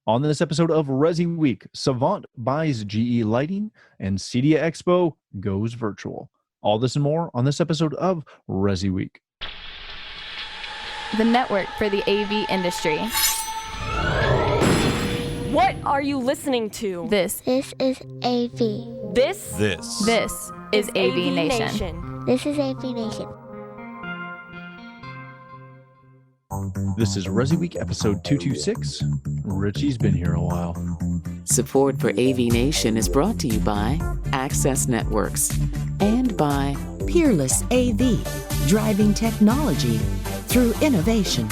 On this episode of ResiWeek, Savant buys GE Lighting and CEDIA Expo goes virtual. All this and more on this episode of ResiWeek. The network for the AV industry. What are you listening to? This is AV. This is AVNation. This is AVNation. This is ResiWeek episode 226. Richie's been here a while. Support for AVNation is brought to you by Access Networks and by Peerless AV, driving technology through innovation.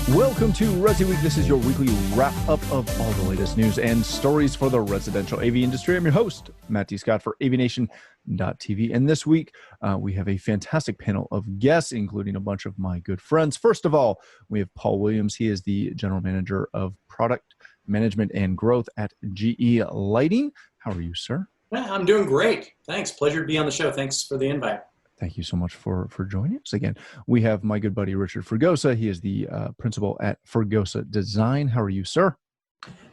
Welcome to ResiWeek. This is your weekly wrap-up of all the latest news and stories for the residential AV industry. I'm your host, Matt D. Scott for AVNation.tv. And this week, we have a fantastic panel of guests, including a bunch of my good friends. First of all, we have Paul Williams. He is the General Manager of Product Management and Growth at GE Lighting. How are you, sir? I'm doing great. Thanks. Pleasure to be on the show. Thanks for the invite. Thank you so much for joining us again. We have my good buddy, Richard Fregosa. He is the principal at Fregosa Design. How are you, sir?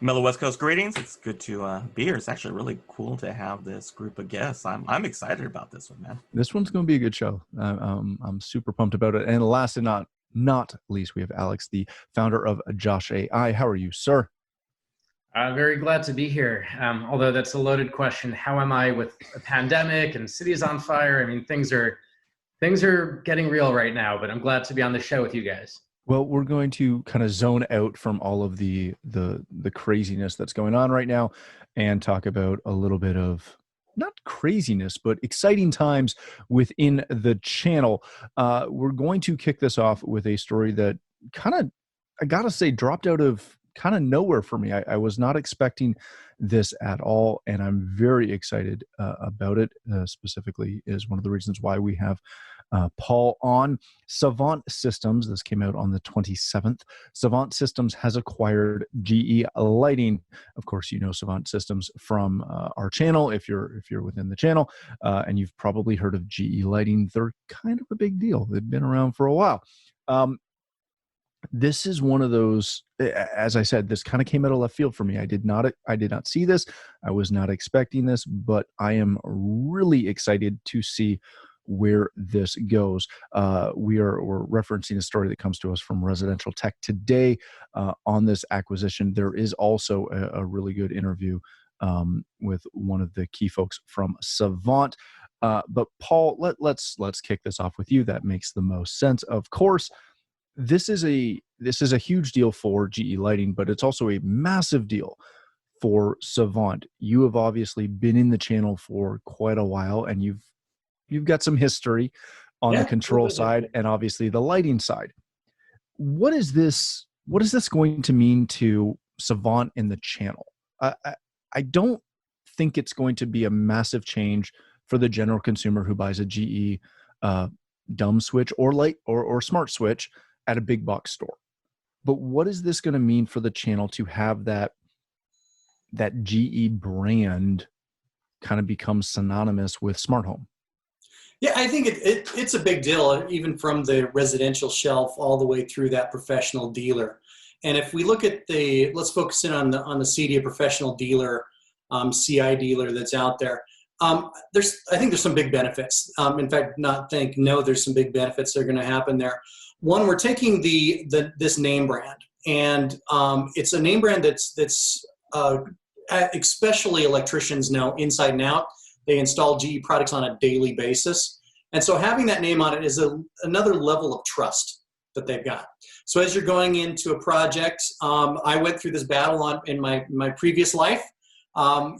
Mellow West Coast greetings. It's good to be here. It's actually really cool to have this group of guests. I'm excited about this one, man. This one's going to be a good show. I'm super pumped about it. And last and not least, we have Alex, the founder of Josh AI. How are you, sir? Very glad to be here. Although that's a loaded question. How am I with a pandemic and cities on fire? I mean, things are getting real right now, but I'm glad to be on the show with you guys. Well, we're going to kind of zone out from all of the craziness that's going on right now and talk about a little bit of not craziness, but exciting times within the channel. We're going to kick this off with a story that kind of, I gotta say, dropped out of kind of nowhere for me. I was not expecting this at all, and I'm very excited about it. Specifically is one of the reasons why we have Paul on. Savant Systems, this came out on the 27th. Savant Systems has acquired GE Lighting. Of course, you know Savant Systems from our channel, if you're within the channel, and you've probably heard of GE Lighting. They're kind of a big deal. They've been around for a while. This is one of those, as I said, this kind of came out of left field for me. I did not see this. I was not expecting this, but I am really excited to see where this goes. We're referencing a story that comes to us from Residential Tech today on this acquisition. There is also a really good interview with one of the key folks from Savant. But Paul, let's kick this off with you. That makes the most sense. Of course, this is a huge deal for GE Lighting, but it's also a massive deal for Savant. You have obviously been in the channel for quite a while, and you've got some history on the control side and obviously the lighting side. What is this going to mean to Savant in the channel? I don't think it's going to be a massive change for the general consumer who buys a GE dumb switch or light or smart switch at a big box store. But what is this going to mean for the channel to have that GE brand kind of become synonymous with smart home? Yeah, I think it's a big deal, even from the residential shelf all the way through that professional dealer. And if we look at let's focus in on the CEDIA professional dealer, CI dealer that's out there. I think there's some big benefits. In fact, there's some big benefits that are going to happen there. One, we're taking this name brand, and it's a name brand that's especially electricians know inside and out. They install GE products on a daily basis, and so having that name on it is another level of trust that they've got. So as you're going into a project, I went through this battle in my previous life.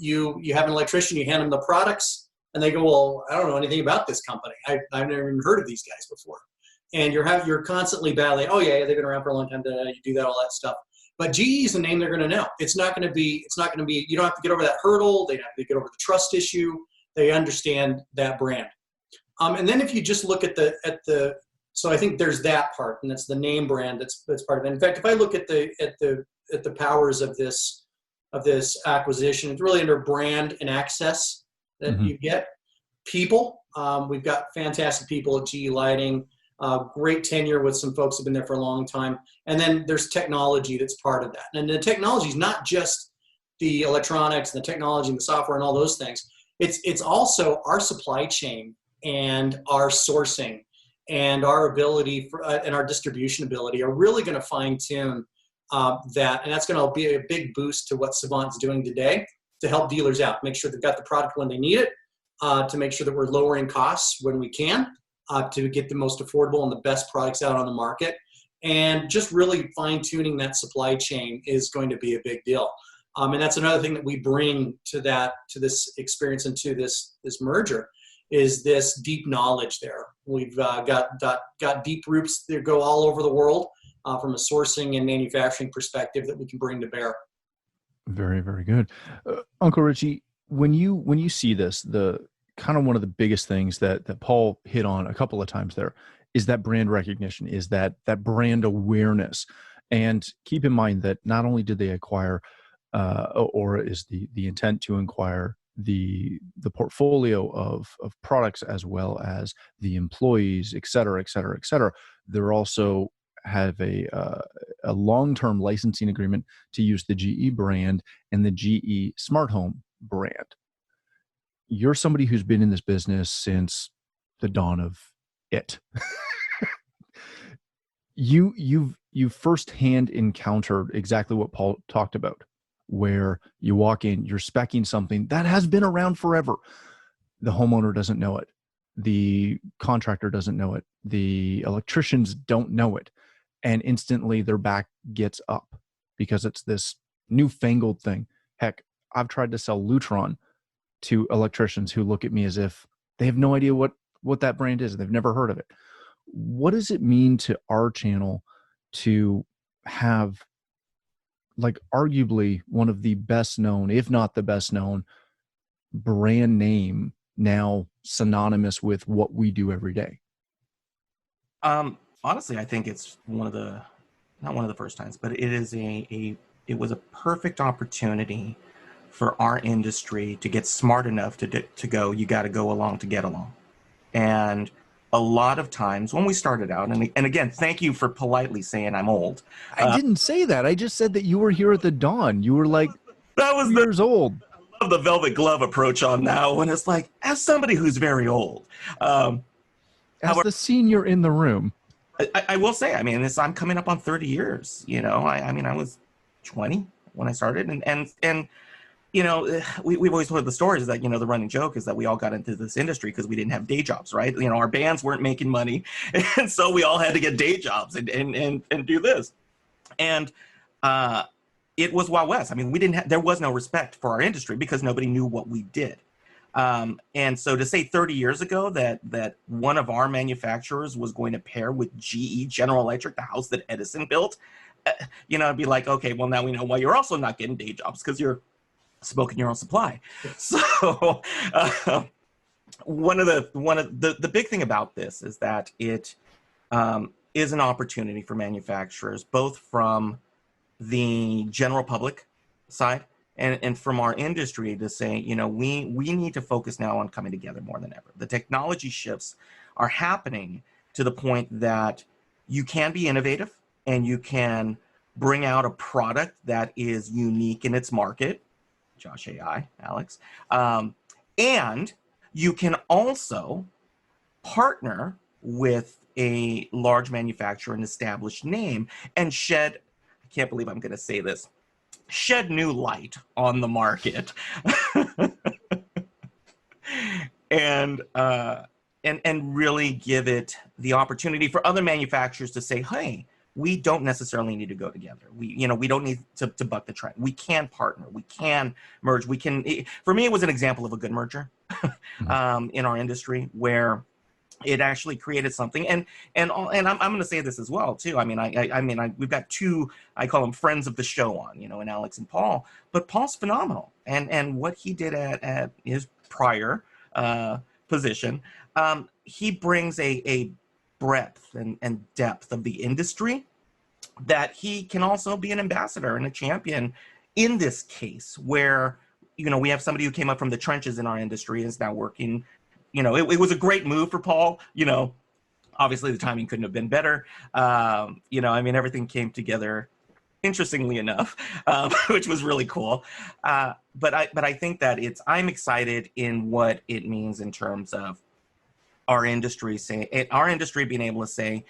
You have an electrician, you hand them the products, and they go, "Well, I don't know anything about this company. I've never even heard of these guys before." And you're constantly battling. Oh yeah, they've been around for a long time. You do that, all that stuff. But GE is a name they're going to know. It's not going to be. You don't have to get over that hurdle. They don't have to get over the trust issue. They understand that brand. And then if you just look at the, so I think there's that part, and that's the name brand. That's part of it. In fact, if I look at the powers of this acquisition, it's really under brand and access that you get. People. We've got fantastic people at GE Lighting. Great tenure with some folks who've been there for a long time. And then there's technology that's part of that. And the technology is not just the electronics and the technology and the software and all those things. It's also our supply chain and our sourcing and our ability and our distribution ability are really going to fine tune that. And that's going to be a big boost to what Savant's doing today to help dealers out, make sure they've got the product when they need it, to make sure that we're lowering costs when we can, to get the most affordable and the best products out on the market. And just really fine tuning that supply chain is going to be a big deal. And that's another thing that we bring to this experience and to this merger is this deep knowledge there. We've got deep roots that go all over the world from a sourcing and manufacturing perspective that we can bring to bear. Very, very good. Uncle Richie, when you see this, the kind of one of the biggest things that Paul hit on a couple of times there is that brand recognition, is that brand awareness. And keep in mind that not only did they acquire or is the intent to acquire the portfolio of products as well as the employees, et cetera, et cetera, et cetera. They're also have a long-term licensing agreement to use the GE brand and the GE Smart Home brand. You're somebody who's been in this business since the dawn of it. You've firsthand encountered exactly what Paul talked about, where you walk in, you're speccing something that has been around forever. The homeowner doesn't know it. The contractor doesn't know it. The electricians don't know it. And instantly their back gets up because it's this newfangled thing. Heck, I've tried to sell Lutron to electricians who look at me as if they have no idea what that brand is. They've never heard of it. What does it mean to our channel to have, like, arguably one of the best known, if not the best known, brand name now synonymous with what we do every day? Honestly, I think it's not one of the first times, but it was a perfect opportunity for our industry to get smart enough to go, you got to go along to get along. And a lot of times when we started out, and again, thank you for politely saying I'm old. I didn't say that. I just said that you were here at the dawn. You were like that was 2 years old. I love the velvet glove approach on that one. It's like, as somebody who's very old. As the senior in the room. I will say, I mean, I'm coming up on 30 years, you know. I mean, I was 20 when I started, and you know, we've always heard the stories that, you know, the running joke is that we all got into this industry because we didn't have day jobs, right? You know, our bands weren't making money, and so we all had to get day jobs and do this. And it was Wild West. I mean, there was no respect for our industry because nobody knew what we did. And so to say 30 years ago that one of our manufacturers was going to pair with GE, General Electric, the house that Edison built, you know, it'd be like, okay, well, now we know why you're also not getting day jobs, because you're smoking your own supply. So one of the big thing about this is that it is an opportunity for manufacturers, both from the general public side and from our industry, to say, you know, we need to focus now on coming together more than ever. The technology shifts are happening to the point that you can be innovative and you can bring out a product that is unique in its market. Josh AI, Alex. And you can also partner with a large manufacturer, an established name, and shed, I can't believe I'm going to say this, shed new light on the market. and really give it the opportunity for other manufacturers to say, hey, we don't necessarily need to go together. We don't need to buck the trend. We can partner. We can merge. For me, it was an example of a good merger in our industry, where it actually created something. And I'm going to say this as well too. I mean, we've got two, I call them friends of the show on, you know, and Alex and Paul. But Paul's phenomenal, and what he did at his prior position, he brings a breadth and depth of the industry that he can also be an ambassador and a champion in this case, where, you know, we have somebody who came up from the trenches in our industry and is now working. You know, it was a great move for Paul, you know, Obviously, the timing couldn't have been better. Everything came together, interestingly enough, which was really cool. But I think that I'm excited in what it means in terms of our industry being able to say,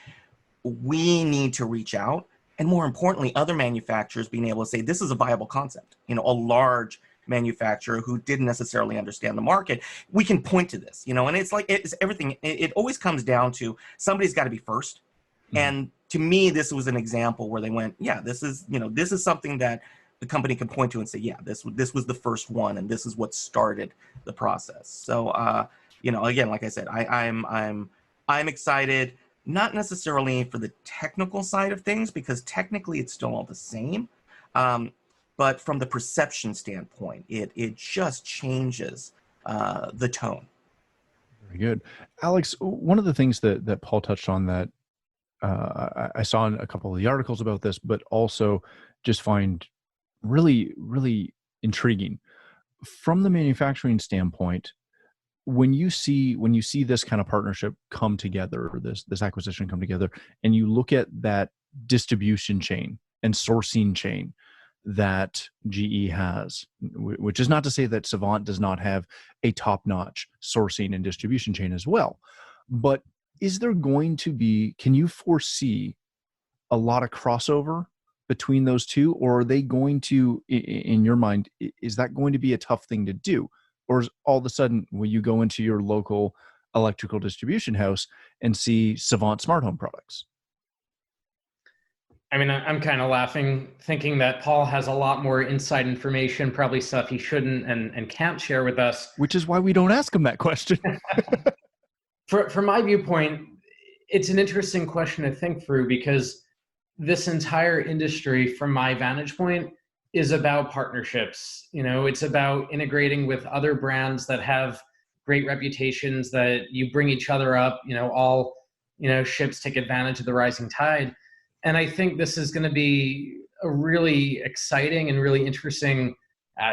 we need to reach out, and more importantly, other manufacturers being able to say, this is a viable concept. A large manufacturer who didn't necessarily understand the market, we can point to this, and it's everything. It always comes down to somebody's got to be first. Mm-hmm. And to me, this was an example where they went, yeah, this is something that the company can point to and say, yeah, this was the first one, and this is what started the process. So, again, like I said, I'm excited, not necessarily for the technical side of things, because technically it's still all the same. But from the perception standpoint, it just changes the tone. Very good. Alex, one of the things that Paul touched on that I saw in a couple of the articles about this, but also just find really, really intriguing from the manufacturing standpoint. When you see this kind of partnership come together, or this acquisition come together, and you look at that distribution chain and sourcing chain that GE has, which is not to say that Savant does not have a top-notch sourcing and distribution chain as well, but is there going to be, can you foresee a lot of crossover between those two, or are they going to, in your mind, is that going to be a tough thing to do? Or is all of a sudden, will you go into your local electrical distribution house and see Savant smart home products? I mean, I'm kind of laughing, thinking that Paul has a lot more inside information, probably stuff he shouldn't and can't share with us. Which is why we don't ask him that question. From my viewpoint, it's an interesting question to think through, because this entire industry, from my vantage point, is about partnerships. It's about integrating with other brands that have great reputations, that you bring each other up, all, ships take advantage of the rising tide. And I think this is going to be a really exciting and really interesting,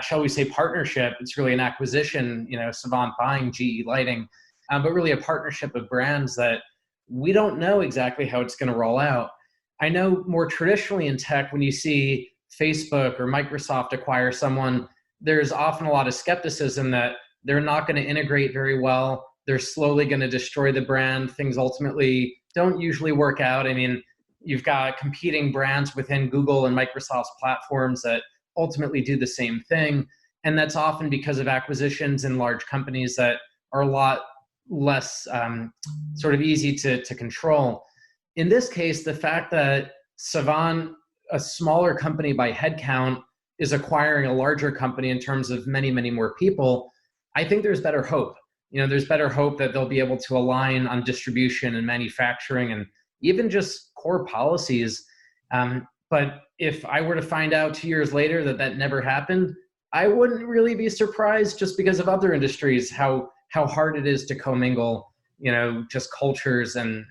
shall we say, partnership. It's really an acquisition, Savant buying GE Lighting, but really a partnership of brands that we don't know exactly how it's going to roll out. I know more traditionally in tech, when you see Facebook or Microsoft acquire someone, there's often a lot of skepticism that they're not going to integrate very well. They're slowly going to destroy the brand. Things ultimately don't usually work out. I mean, you've got competing brands within Google and Microsoft's platforms that ultimately do the same thing. And that's often because of acquisitions in large companies that are a lot less sort of easy to control. In this case, the fact that Savant, a smaller company by headcount, is acquiring a larger company in terms of many, many more people, I think there's better hope. There's better hope that they'll be able to align on distribution and manufacturing and even just core policies. But if I were to find out 2 years later that never happened, I wouldn't really be surprised, just because of other industries, how hard it is to commingle, just cultures and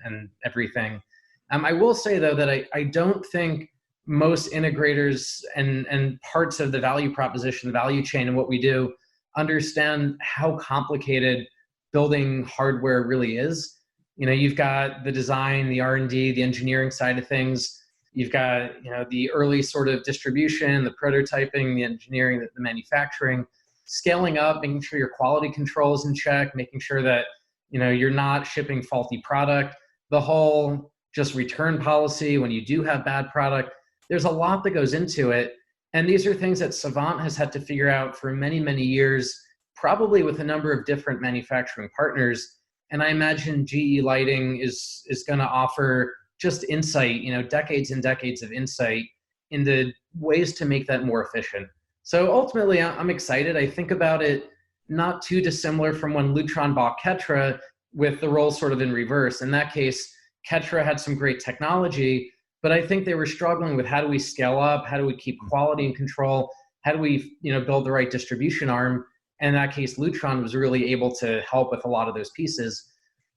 everything. I will say, though, that I don't think most integrators and parts of the value proposition, the value chain, and what we do understand how complicated building hardware really is. You've got the design, the R&D, the engineering side of things. You've got, the early sort of distribution, the prototyping, the engineering, the manufacturing, scaling up, making sure your quality control is in check, making sure that, you're not shipping faulty product, the whole just return policy when you do have bad product. There's a lot that goes into it. And these are things that Savant has had to figure out for many, many years, probably with a number of different manufacturing partners. And I imagine GE Lighting is going to offer just insight, decades and decades of insight into ways to make that more efficient. So ultimately, I'm excited. I think about it not too dissimilar from when Lutron bought Ketra, with the roles sort of in reverse. In that case, Ketra had some great technology, but I think they were struggling with, how do we scale up? How do we keep quality in control? How do we, build the right distribution arm? And in that case, Lutron was really able to help with a lot of those pieces.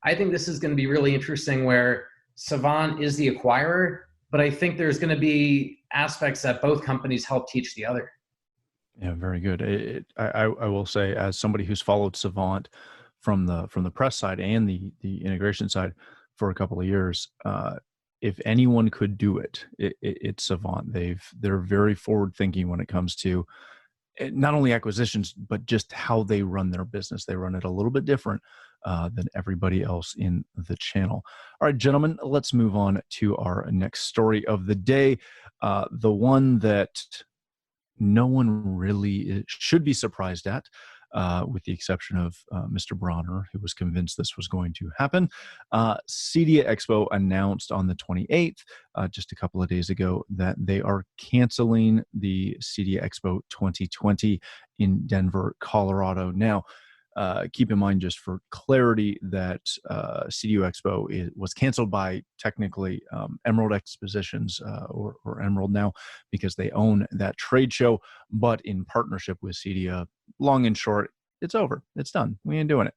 I think this is going to be really interesting, where Savant is the acquirer, but I think there's going to be aspects that both companies help teach the other. Yeah, very good. I will say, as somebody who's followed Savant from the press side and the integration side for a couple of years. If anyone could do it, it's Savant. They're very forward thinking when it comes to not only acquisitions, but just how they run their business. They run it a little bit different than everybody else in the channel. All right, gentlemen, let's move on to our next story of the day. The one that no one really should be surprised at, with the exception of Mr. Bronner, who was convinced this was going to happen. CEDIA Expo announced on the 28th, just a couple of days ago, that they are canceling the CEDIA Expo 2020 in Denver, Colorado. Now, keep in mind, just for clarity, that CEDIA Expo was canceled by technically Emerald Expositions, or Emerald now, because they own that trade show, but in partnership with CEDIA. Long and short, it's over. It's done. We ain't doing it.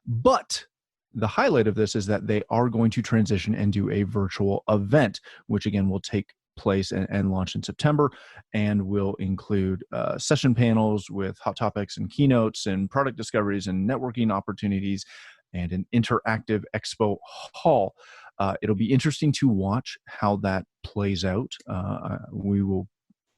But the highlight of this is that they are going to transition and do a virtual event, which again will take place and launch in September, and will include session panels with hot topics and keynotes and product discoveries and networking opportunities and an interactive expo hall. It'll be interesting to watch how that plays out. We will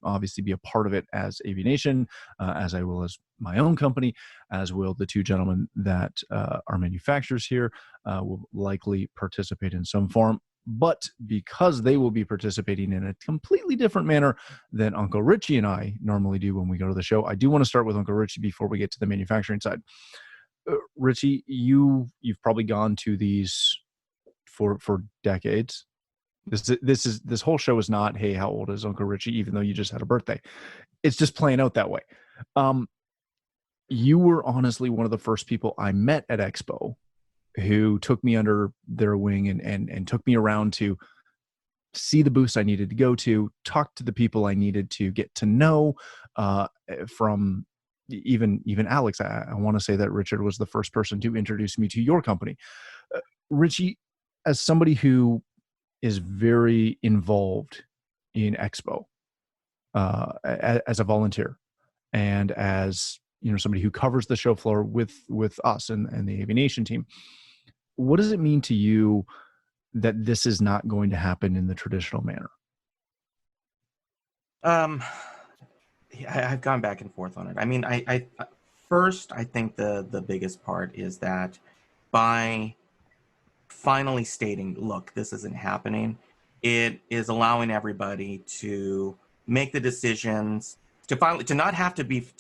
obviously be a part of it as AVNation, as I will as my own company, as will the two gentlemen that are manufacturers here, will likely participate in some form. But because they will be participating in a completely different manner than Uncle Richie and I normally do when we go to the show, I do want to start with Uncle Richie before we get to the manufacturing side. Richie, you've probably gone to these for decades. This whole show is not, hey, how old is Uncle Richie, even though you just had a birthday. It's just playing out that way. You were honestly one of the first people I met at Expo who took me under their wing and took me around to see the booths I needed to go to, talk to the people I needed to get to know, from even Alex. I want to say that Richard was the first person to introduce me to your company. Richie, as somebody who is very involved in Expo, as a volunteer, and as somebody who covers the show floor with us and the AVNation team, what does it mean to you that this is not going to happen in the traditional manner? I've gone back and forth on it. I mean, I first, I think the biggest part is that by finally stating, look, this isn't happening, it is allowing everybody to make the decisions, to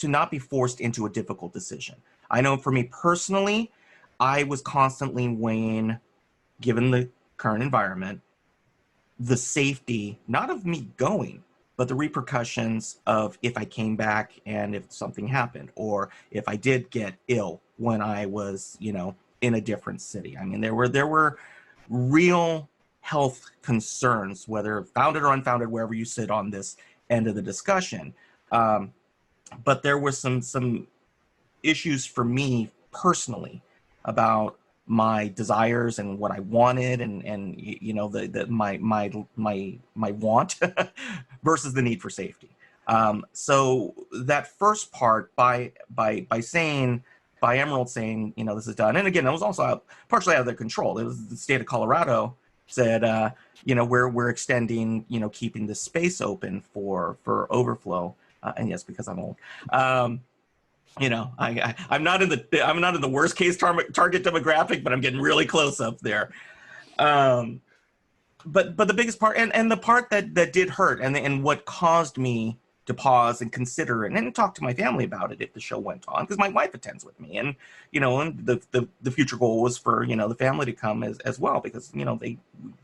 not be forced into a difficult decision. I know for me personally, I was constantly weighing, given the current environment, the safety, not of me going, but the repercussions of if I came back and if something happened, or if I did get ill when I was, in a different city. I mean, there were real health concerns, whether founded or unfounded, wherever you sit on this end of the discussion. But there were some issues for me personally about my desires and what I wanted, and my want versus the need for safety. So that first part, by Emerald saying, this is done, and again, that was also partially out of their control. It was the state of Colorado said, we're extending, keeping the space open for overflow, and yes, because I'm old. I'm not in the worst case target demographic, but I'm getting really close up there. But the biggest part, and the part that did hurt, and what caused me to pause and consider it and talk to my family about it if the show went on, because my wife attends with me, and and the future goal was for the family to come as well, because they've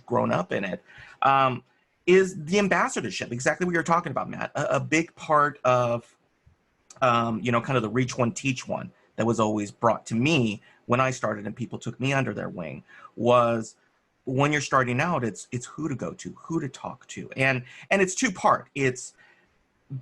grown up in it. Is the ambassadorship, exactly what you're talking about, Matt, a big part of kind of the reach one, teach one that was always brought to me when I started and people took me under their wing, was when you're starting out, it's who to go to, who to talk to. And it's two-part. It's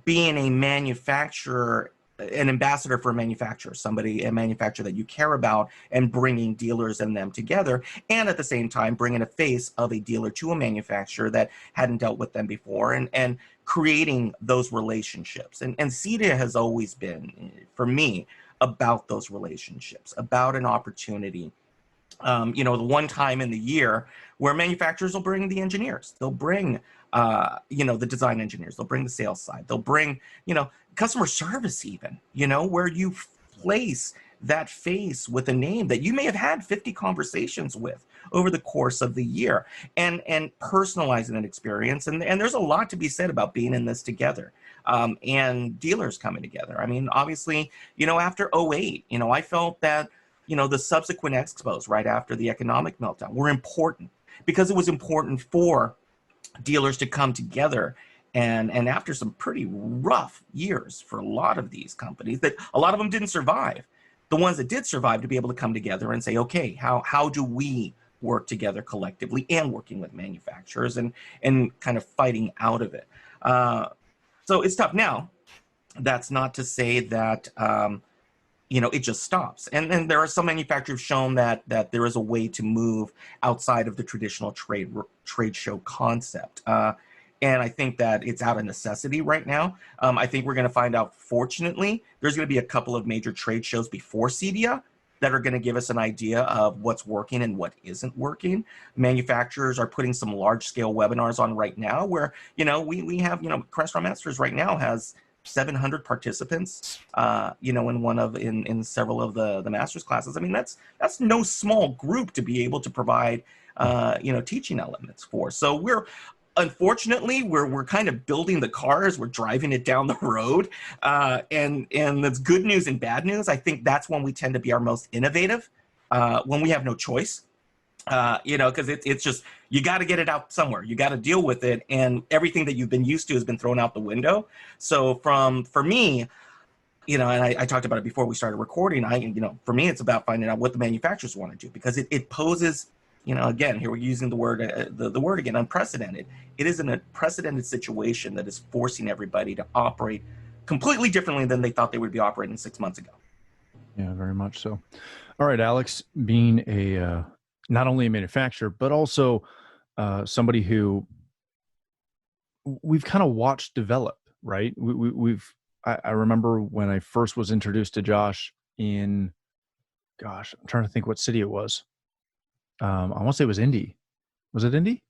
being a manufacturer, an ambassador for a manufacturer, a manufacturer that you care about, and bringing dealers and them together, and at the same time bringing a face of a dealer to a manufacturer that hadn't dealt with them before, and creating those relationships. And CEDIA has always been, for me, about those relationships, about an opportunity the one time in the year where manufacturers will bring the engineers, they'll bring, the design engineers, they'll bring the sales side, they'll bring, customer service even, where you place that face with a name that you may have had 50 conversations with over the course of the year, and personalizing an experience. And there's a lot to be said about being in this together, and dealers coming together. I mean, obviously, after 08, I felt that, the subsequent expos right after the economic meltdown were important, because it was important for dealers to come together. And after some pretty rough years for a lot of these companies, that a lot of them didn't survive, the ones that did survive, to be able to come together and say, okay, how do we work together collectively, and working with manufacturers and kind of fighting out of it. So it's tough. Now, that's not to say that, it just stops. And there are some manufacturers shown that there is a way to move outside of the traditional trade show concept. And I think that it's out of necessity right now. I think we're going to find out, fortunately, there's going to be a couple of major trade shows before CEDIA that are going to give us an idea of what's working and what isn't working. Manufacturers are putting some large-scale webinars on right now where, we have, Restaurant Masters right now has 700 participants, in several of the master's classes. I mean, that's no small group to be able to provide, teaching elements for. So unfortunately, we're kind of building the car as we're driving it down the road, and that's good news and bad news. I think that's when we tend to be our most innovative, when we have no choice, because it's just, you got to get it out somewhere. You got to deal with it, and everything that you've been used to has been thrown out the window. So for me, and I talked about it before we started recording. For me, it's about finding out what the manufacturers want to do, because it poses, again, here we're using the word, the word again, unprecedented. It is an unprecedented situation that is forcing everybody to operate completely differently than they thought they would be operating 6 months ago. Yeah, very much so. All right, Alex, being not only a manufacturer, but also somebody who we've kind of watched develop, right? I remember when I first was introduced to Josh in, I'm trying to think what city it was. I want to say it was Indy. Was it Indy?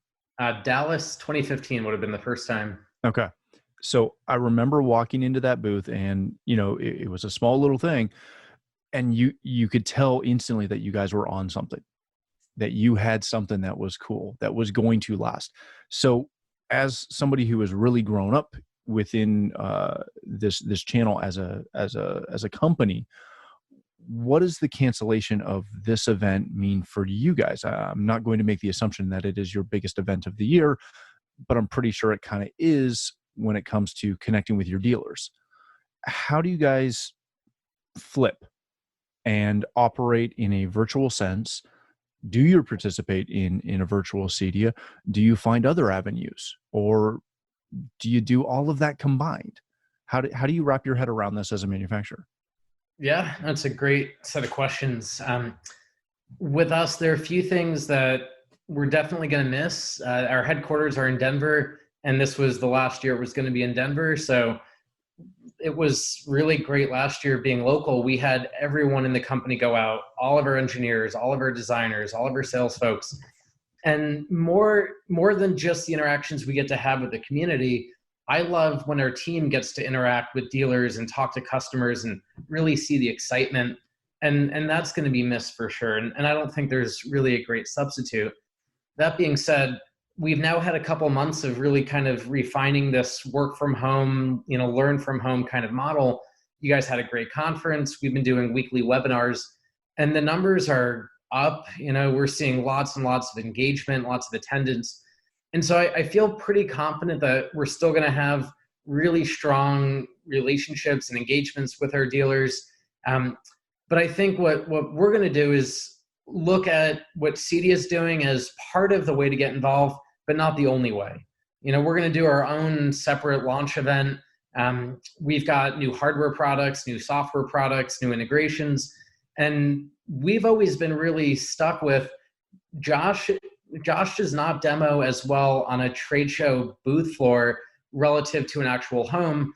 Dallas 2015 would have been the first time. Okay. So I remember walking into that booth, and, it was a small little thing, and you could tell instantly that you guys were on something, that you had something that was cool, that was going to last. So as somebody who has really grown up within this channel as a company, what does the cancellation of this event mean for you guys? I'm not going to make the assumption that it is your biggest event of the year, but I'm pretty sure it kind of is when it comes to connecting with your dealers. How do you guys flip and operate in a virtual sense? Do you participate in a virtual CEDIA? Do you find other avenues, or do you do all of that combined? How do you wrap your head around this as a manufacturer? Yeah, that's a great set of questions. With us, there are a few things that we're definitely going to miss. Our headquarters are in Denver, and this was the last year it was going to be in Denver. So it was really great last year being local. We had everyone in the company go out, all of our engineers, all of our designers, all of our sales folks. And more than just the interactions we get to have with the community, I love when our team gets to interact with dealers and talk to customers and really see the excitement. And that's going to be missed for sure. And I don't think there's really a great substitute. That being said, we've now had a couple months of really kind of refining this work from home, learn from home kind of model. You guys had a great conference. We've been doing weekly webinars, and the numbers are up. We're seeing lots and lots of engagement, lots of attendance. And so I feel pretty confident that we're still going to have really strong relationships and engagements with our dealers. But I think what we're going to do is look at what CEDIA is doing as part of the way to get involved, but not the only way. We're going to do our own separate launch event. We've got new hardware products, new software products, new integrations. And we've always been really stuck with Josh does not demo as well on a trade show booth floor relative to an actual home.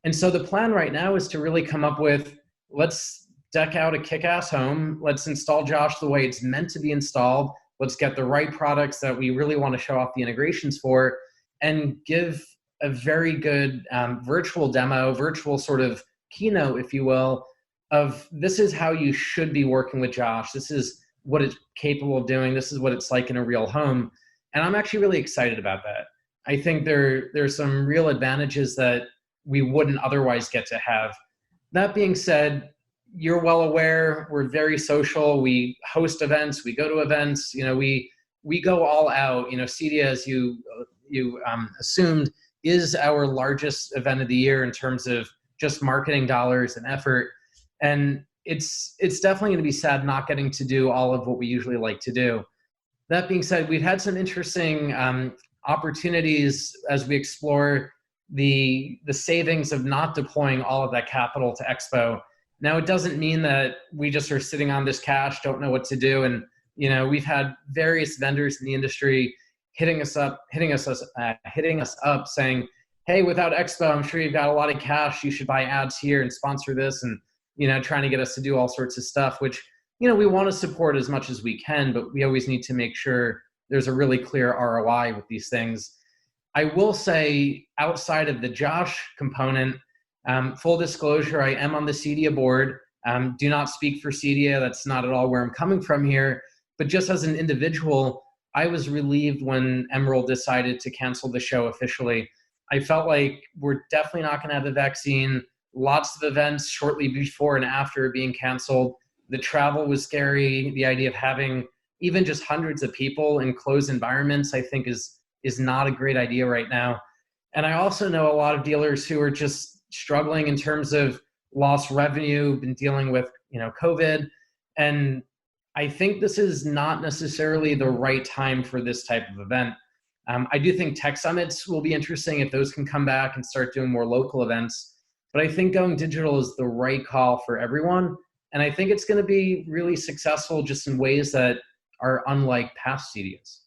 And so the plan right now is to really come up with, let's deck out a kick-ass home. Let's install Josh the way it's meant to be installed. Let's get the right products that we really want to show off the integrations for, and give a very good virtual demo, virtual sort of keynote, if you will, of this is how you should be working with Josh. This is what it's capable of doing. This is what it's like in a real home. And I'm actually really excited about that. I think there's some real advantages that we wouldn't otherwise get to have. That being said, you're well aware, we're very social. We host events, we go to events, we go all out. CEDIA, as you assumed, is our largest event of the year in terms of just marketing dollars and effort. And it's definitely going to be sad not getting to do all of what we usually like to do. That being said, we've had some interesting opportunities as we explore the savings of not deploying all of that capital to Expo. Now, it doesn't mean that we just are sitting on this cash, don't know what to do. And, we've had various vendors in the industry hitting us up saying, hey, without Expo, I'm sure you've got a lot of cash. You should buy ads here and sponsor this, and, trying to get us to do all sorts of stuff, which, we want to support as much as we can, but we always need to make sure there's a really clear ROI with these things. I will say, outside of the Josh component, full disclosure, I am on the CEDIA board. Do not speak for CEDIA. That's not at all where I'm coming from here. But just as an individual, I was relieved when Emerald decided to cancel the show officially. I felt like we're definitely not going to have the vaccine. Lots of events shortly before and after being canceled. The travel was scary. The idea of having even just hundreds of people in closed environments, I think is not a great idea right now. And I also know a lot of dealers who are just struggling in terms of lost revenue, been dealing with, COVID. And I think this is not necessarily the right time for this type of event. I do think tech summits will be interesting if those can come back and start doing more local events. But I think going digital is the right call for everyone. And I think it's going to be really successful just in ways that are unlike past CEDIAs.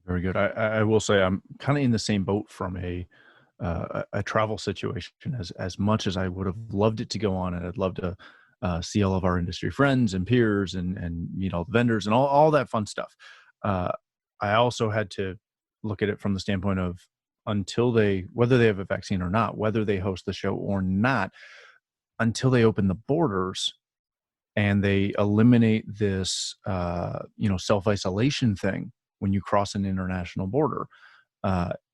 Very good. I will say I'm kind of in the same boat from a travel situation. As much as I would have loved it to go on, and I'd love to see all of our industry friends and peers and meet all the vendors and all that fun stuff. I also had to look at it from the standpoint of whether they have a vaccine or not, whether they host the show or not, until they open the borders and they eliminate this, self-isolation thing when you cross an international border.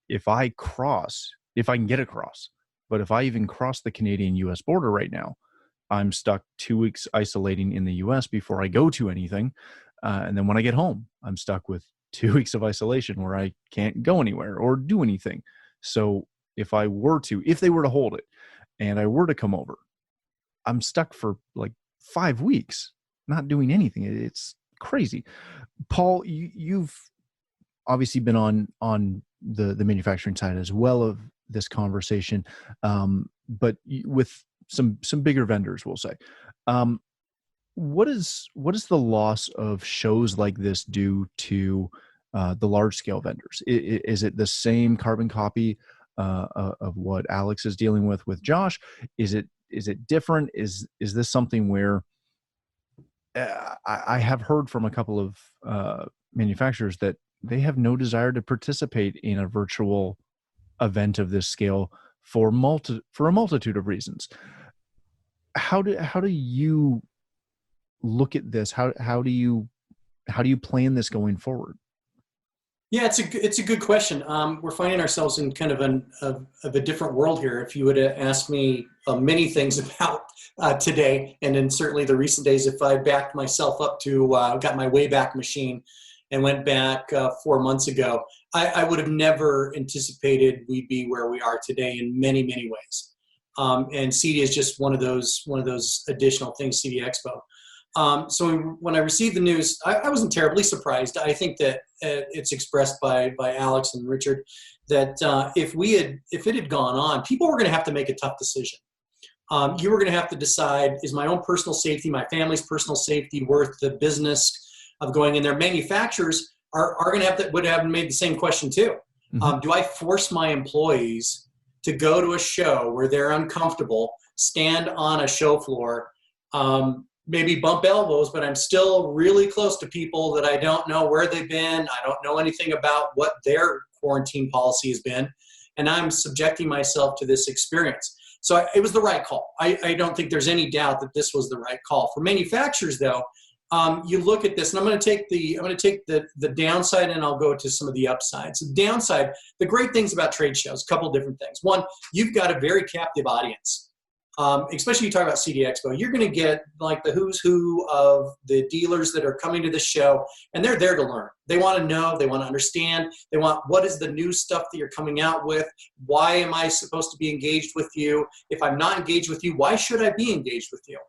If I can get across, but if I even cross the Canadian-US border right now, I'm stuck 2 weeks isolating in the US before I go to anything. And then when I get home, I'm stuck with 2 weeks of isolation where I can't go anywhere or do anything. So if they were to hold it and I were to come over, I'm stuck for like 5 weeks, not doing anything. It's crazy. Paul, you've obviously been on the manufacturing side as well of this conversation, but with some bigger vendors, we'll say. What is the loss of shows like this do to the large scale vendors? Is it the same carbon copy of what Alex is dealing with Josh? Is it different? Is this something where I have heard from a couple of manufacturers that they have no desire to participate in a virtual event of this scale for a multitude of reasons. How do you look at this? How do you plan this going forward? Yeah, it's a good question. We're finding ourselves in kind of a different world here. If you would have asked me many things about today, and in certainly the recent days, if I backed myself up to got my Wayback Machine and went back 4 months ago, I would have never anticipated we'd be where we are today in many, many ways. And CEDIA is just one of those additional things, CEDIA Expo. So when I received the news, I wasn't terribly surprised. I think that it's expressed by Alex and Richard that if it had gone on, people were going to have to make a tough decision. You were going to have to decide, is my own personal safety, my family's personal safety worth the business of going in there? Manufacturers are going to would have made the same question too. Mm-hmm. Do I force my employees to go to a show where they're uncomfortable, stand on a show floor, maybe bump elbows, but I'm still really close to people that I don't know where they've been. I don't know anything about what their quarantine policy has been, and I'm subjecting myself to this experience. So it was the right call. I don't think there's any doubt that this was the right call. For manufacturers, though, you look at this, and I'm going to take the downside, and I'll go to some of the upsides. The downside, the great things about trade shows, a couple different things. One, you've got a very captive audience. Especially you talk about CEDIA Expo, you're going to get like the who's who of the dealers that are coming to the show, and they're there to learn. They want to know, they want to understand, they want what is the new stuff that you're coming out with, why am I supposed to be engaged with you? If I'm not engaged with you, why should I be engaged with you?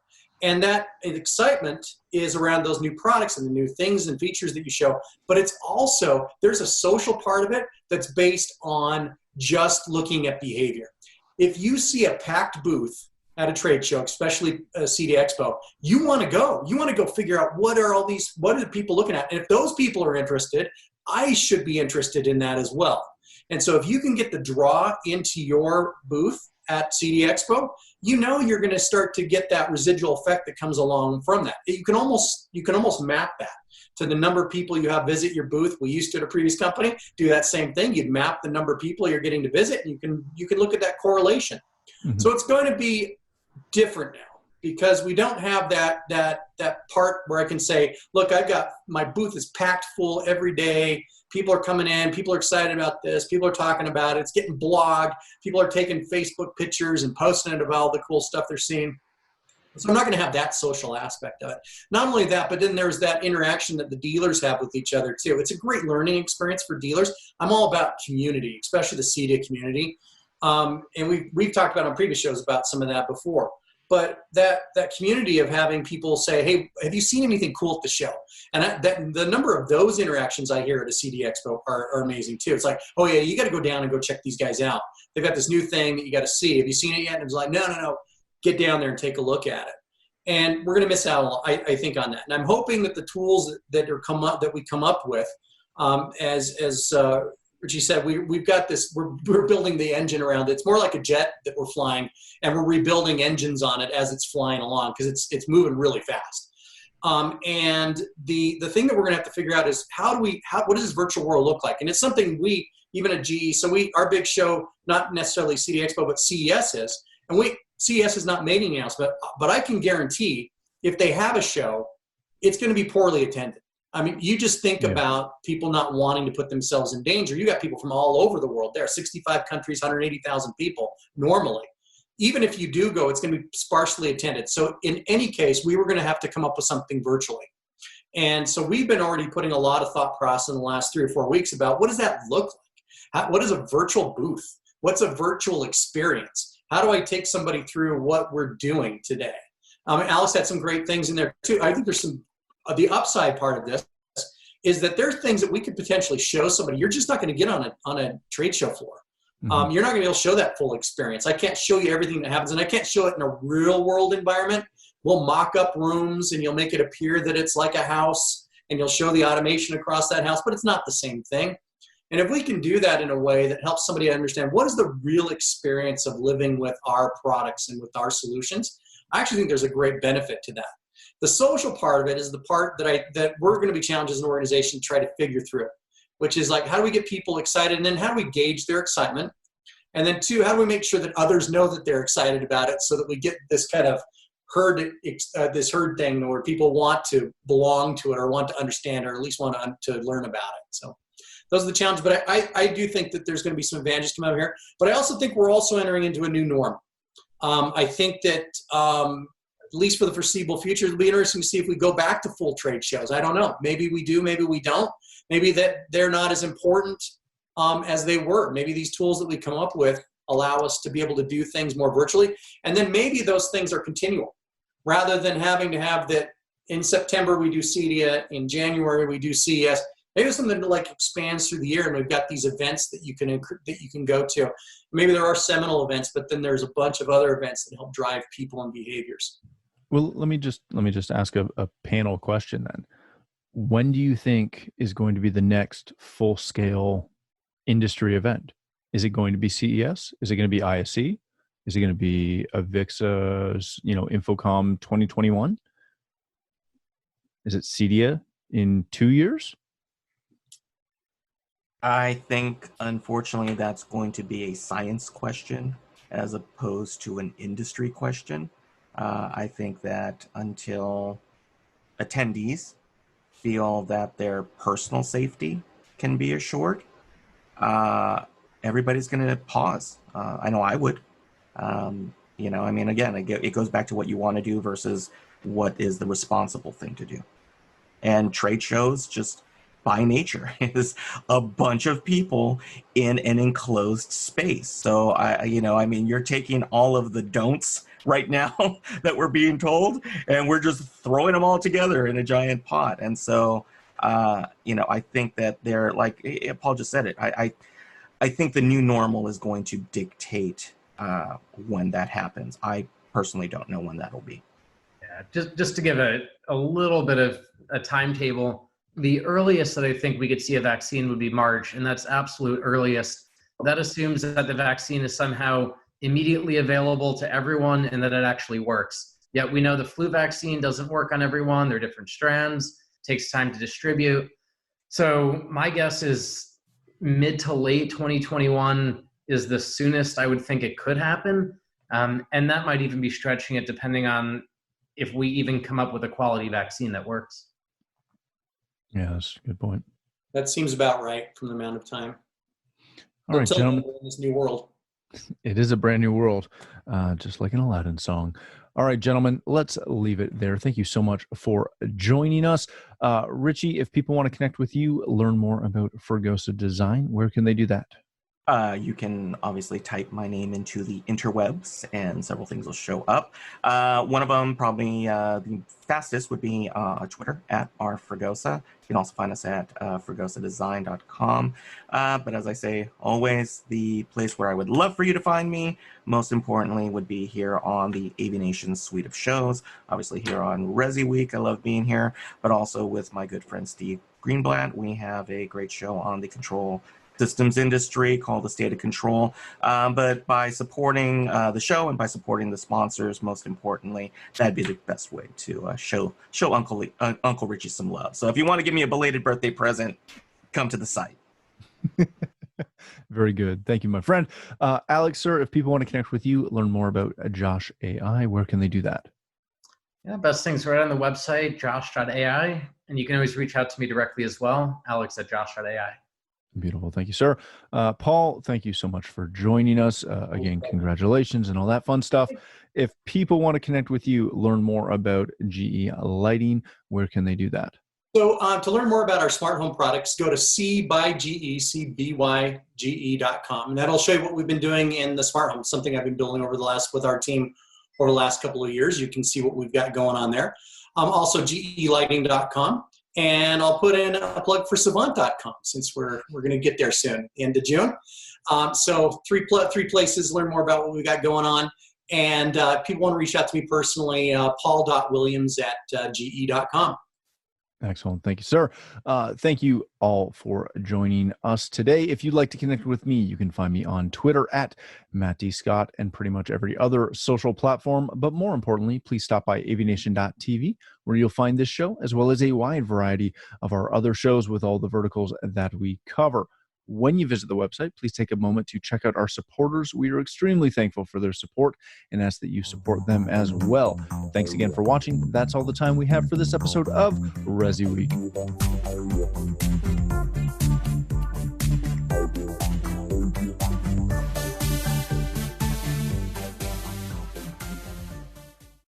And that excitement is around those new products and the new things and features that you show, but it's also, there's a social part of it that's based on just looking at behavior. If you see a packed booth at a trade show, especially CEDIA Expo, you want to go. You want to go figure out what are the people looking at? And if those people are interested, I should be interested in that as well. And so if you can get the draw into your booth at CEDIA Expo, you know you're going to start to get that residual effect that comes along from that. You can almost map that to the number of people you have visit your booth. We used to at a previous company do that same thing. You'd map the number of people you're getting to visit, and you can look at that correlation. Mm-hmm. So it's going to be different now because we don't have that part where I can say, look, my booth is packed full every day. People are coming in. People are excited about this. People are talking about it. It's getting blogged. People are taking Facebook pictures and posting it about all the cool stuff they're seeing. So I'm not going to have that social aspect of it. Not only that, but then there's that interaction that the dealers have with each other too. It's a great learning experience for dealers. I'm all about community, especially the CEDIA community. And we've talked about on previous shows about some of that before. But that community of having people say, hey, have you seen anything cool at the show? And the number of those interactions I hear at a CEDIA Expo are amazing too. It's like, oh yeah, you got to go down and go check these guys out. They've got this new thing that you got to see. Have you seen it yet? And it's like, no. Get down there and take a look at it. And we're going to miss out, I think, on that. And I'm hoping that the tools that we come up with, as Richie said, we've got this. We're building the engine around it. It's more like a jet that we're flying, and we're rebuilding engines on it as it's flying along because it's moving really fast. And the thing that we're going to have to figure out is what does this virtual world look like? And it's something we even at GE. So our big show, not necessarily CEDIA Expo, but CES is, and CES has not made any announcement, but I can guarantee if they have a show, it's going to be poorly attended. I mean, you just think about people not wanting to put themselves in danger. You got people from all over the world there, 65 countries, 180,000 people normally. Even if you do go, it's going to be sparsely attended. So in any case, we were going to have to come up with something virtually. And so we've been already putting a lot of thought process in the last 3 or 4 weeks about what does that look like? What is a virtual booth? What's a virtual experience? How do I take somebody through what we're doing today? Alex had some great things in there too. I think there's the upside part of this is that there's things that we could potentially show somebody. You're just not going to get on a trade show floor. Mm-hmm. You're not going to be able to show that full experience. I can't show you everything that happens, and I can't show it in a real world environment. We'll mock up rooms, and you'll make it appear that it's like a house, and you'll show the automation across that house, but it's not the same thing. And if we can do that in a way that helps somebody understand what is the real experience of living with our products and with our solutions, I actually think there's a great benefit to that. The social part of it is the part that we're going to be challenged as an organization to try to figure through, which is like, how do we get people excited? And then how do we gauge their excitement? And then 2, how do we make sure that others know that they're excited about it so that we get this kind of herd thing where people want to belong to it or want to understand or at least want to learn about it. So those are the challenges, but I do think that there's going to be some advantages to come out here. But I also think we're also entering into a new norm. I think that at least for the foreseeable future, it'll be interesting to see if we go back to full trade shows. I don't know. Maybe we do, maybe we don't. Maybe that they're not as important as they were. Maybe these tools that we come up with allow us to be able to do things more virtually. And then maybe those things are continual rather than having to have that in September we do CEDIA, in January we do CES. Maybe something that like expands through the year, and we've got these events that you can go to. Maybe there are seminal events, but then there's a bunch of other events that help drive people and behaviors. Well, let me just ask a panel question then. When do you think is going to be the next full-scale industry event? Is it going to be CES? Is it going to be ISE? Is it going to be Avixa's, Infocom 2021? Is it CEDIA in 2 years? I think, unfortunately, that's going to be a science question as opposed to an industry question. I think that until attendees feel that their personal safety can be assured, everybody's going to pause. I know I would. Again, it goes back to what you want to do versus what is the responsible thing to do. And trade shows, just by nature, is a bunch of people in an enclosed space. So you're taking all of the don'ts right now that we're being told, and we're just throwing them all together in a giant pot. And so, I think that they're like Paul just said it. I think the new normal is going to dictate when that happens. I personally don't know when that'll be. Yeah, just to give a little bit of a timetable, the earliest that I think we could see a vaccine would be March, and that's absolute earliest. That assumes that the vaccine is somehow immediately available to everyone and that it actually works. Yet we know the flu vaccine doesn't work on everyone. There are different strands, takes time to distribute. So my guess is mid to late 2021 is the soonest I would think it could happen. And that might even be stretching it depending on if we even come up with a quality vaccine that works. Yeah, that's a good point. That seems about right from the amount of time. All right, gentlemen. In this new world. It is a brand new world, just like an Aladdin song. All right, gentlemen, let's leave it there. Thank you so much for joining us. Richie, if people want to connect with you, learn more about Fregosa Design, where can they do that? You can obviously type my name into the interwebs and several things will show up. One of them, probably the fastest, would be Twitter at @rfregosa. You can also find us at fregosadesign.com. But as I say, always the place where I would love for you to find me, most importantly, would be here on the AVNation suite of shows. Obviously here on ResiWeek, I love being here, but also with my good friend Steve Greenblatt. We have a great show on the control systems industry called The State of Control. But by supporting the show and by supporting the sponsors, most importantly, that'd be the best way to show Uncle Richie some love. So if you want to give me a belated birthday present, come to the site. Very good. Thank you, my friend. Alex, sir, if people want to connect with you, learn more about Josh AI, where can they do that? Yeah, best things right on the website, josh.ai. And you can always reach out to me directly as well, alex@josh.ai. Beautiful. Thank you, sir. Paul, thank you so much for joining us. Again, congratulations and all that fun stuff. If people want to connect with you, learn more about GE Lighting, where can they do that? So to learn more about our smart home products, go to cbyge.com. And that'll show you what we've been doing in the smart home, something I've been building with our team over the last couple of years. You can see what we've got going on there. Also gelighting.com. And I'll put in a plug for Savant.com since we're going to get there soon, end of June. So three places, learn more about what we got going on. And if people want to reach out to me personally, paul.williams@ge.com. Excellent. Thank you, sir. Thank you all for joining us today. If you'd like to connect with me, you can find me on Twitter @MattDScott and pretty much every other social platform. But more importantly, please stop by AVNation.tv, where you'll find this show as well as a wide variety of our other shows with all the verticals that we cover. When you visit the website, please take a moment to check out our supporters. We are extremely thankful for their support and ask that you support them as well. Thanks again for watching. That's all the time we have for this episode of ResiWeek.